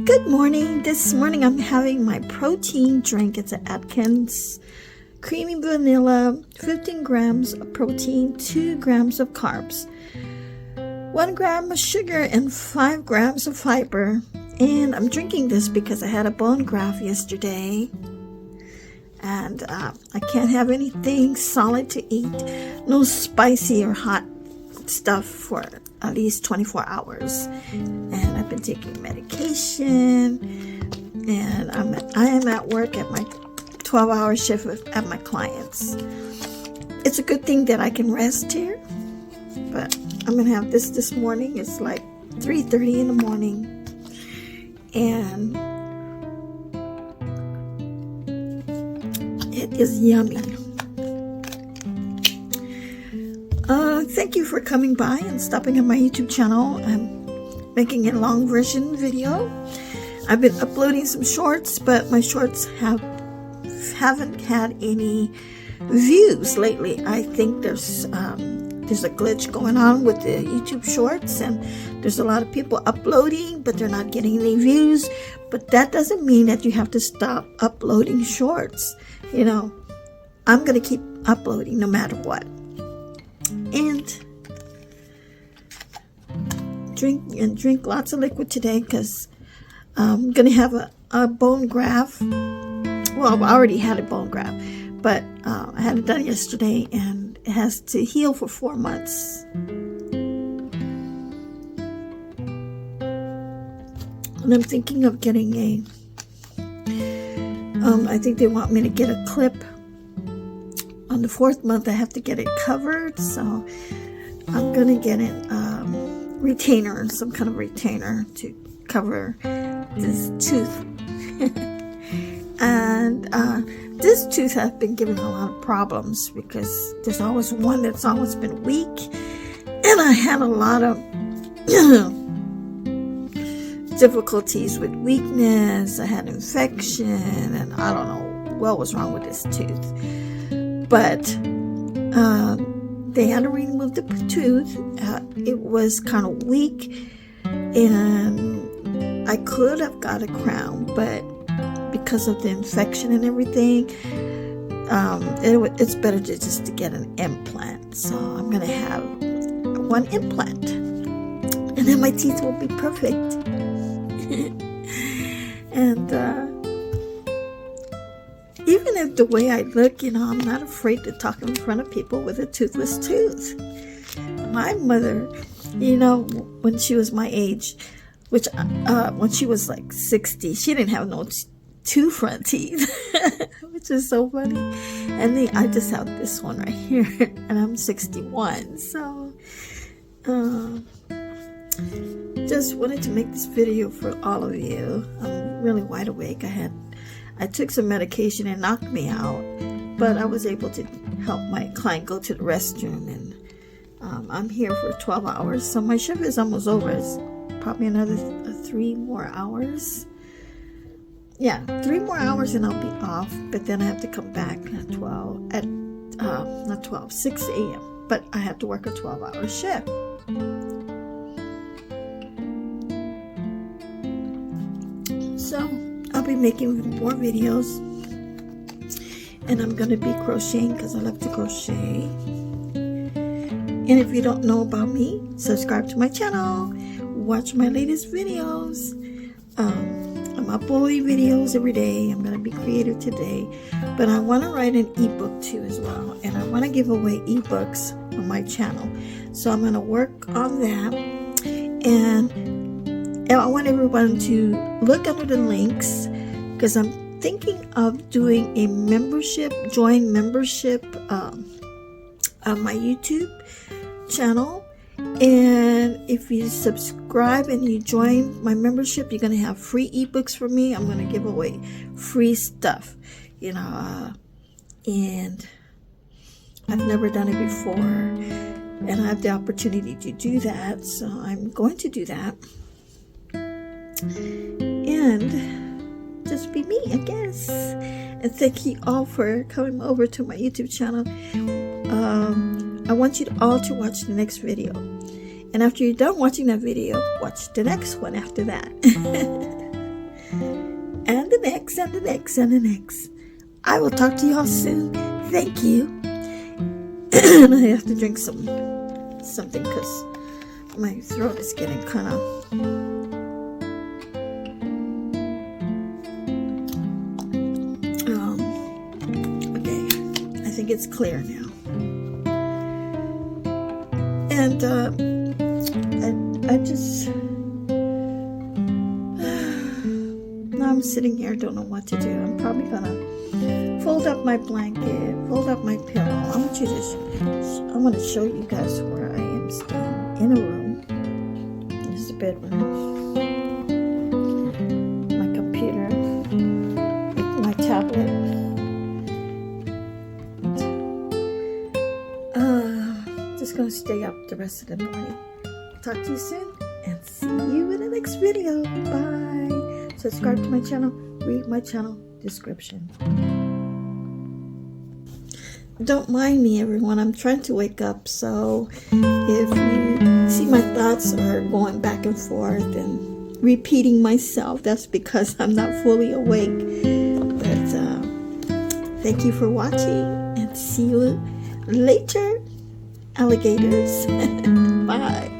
Good morning. This morning I'm having my protein drink. It's an Atkins creamy vanilla, 15 grams of protein, 2 grams of carbs, 1 gram of sugar, and 5 grams of fiber. And I'm drinking this because I had a bone graft yesterday. And I can't have anything solid to eat. No spicy or hot stuff for at least 24 hours. And I've been taking medication. And I am at work at my 12-hour shift at my clients. It's a good thing that I can rest here. But I'm going to have this morning. It's like 3:30 in the morning. And it is yummy. Thank you for coming by and stopping on my YouTube channel. I'm making a long version video. I've been uploading some shorts, but my shorts haven't had any views lately. I think there's a glitch going on with the YouTube shorts, and there's a lot of people uploading, but they're not getting any views. But that doesn't mean that you have to stop uploading shorts. You know, I'm going to keep uploading no matter what. And drink lots of liquid today because I'm going to have a bone graft. Well, I already had a bone graft, but I had it done yesterday, and it has to heal for 4 months. And I'm thinking of getting I think they want me to get a clip. On the 4th month, I have to get it covered, so I'm going to get a retainer, some kind of retainer to cover this tooth. And this tooth has been giving a lot of problems because there's always one that's always been weak, and I had a lot of difficulties with weakness. I had infection, and I don't know what was wrong with this tooth. But they had to remove the tooth. It was kind of weak, and I could have got a crown, but because of the infection and everything, it's better to get an implant. So I'm going to have 1 implant, and then my teeth will be perfect. And even if the way I look, I'm not afraid to talk in front of people with a toothless tooth. My mother, when she was my age, when she was like 60, she didn't have no 2 front teeth, which is so funny. And then I just have this one right here, and I'm 61. So, just wanted to make this video for all of you. I'm really wide awake. I took some medication and knocked me out, but I was able to help my client go to the restroom, and I'm here for 12 hours. So my shift is almost over. It's probably another 3 more hours. Yeah, 3 more hours and I'll be off, but then I have to come back at 6 a.m. But I have to work a 12-hour shift. So I'll be making more videos, and I'm going to be crocheting because I love to crochet. And if you don't know about me, subscribe to my channel, watch my latest videos. I'm uploading videos every day. I'm going to be creative today, but I want to write an ebook too as well, and I want to give away ebooks on my channel. So I'm going to work on that, and I want everyone to look under the links because I'm thinking of doing a join membership on my YouTube channel. And if you subscribe and you join my membership, you're going to have free ebooks from me. I'm going to give away free stuff, and I've never done it before, and I have the opportunity to do that. So I'm going to do that. And just be me, I guess. And thank you all for coming over to my YouTube channel. I want you all to watch the next video. And after you're done watching that video, watch the next one after that. X and an X and an X. I will talk to y'all soon. Thank you. I have to drink something because my throat is getting kind of... okay, I think it's clear now. And I just... now I'm sitting here, don't know what to do. I'm probably gonna fold up my blanket, fold up my pillow. I want to show you guys where I am staying in a room. This is the bedroom. My computer, my tablet. Just gonna stay up the rest of the morning. Talk to you soon and see you in the next video. Bye. Subscribe to my channel. Read my channel description. Don't mind me, everyone. I'm trying to wake up, so if you see my thoughts are going back and forth and repeating myself, that's because I'm not fully awake. But thank you for watching, and see you later, alligators. Bye.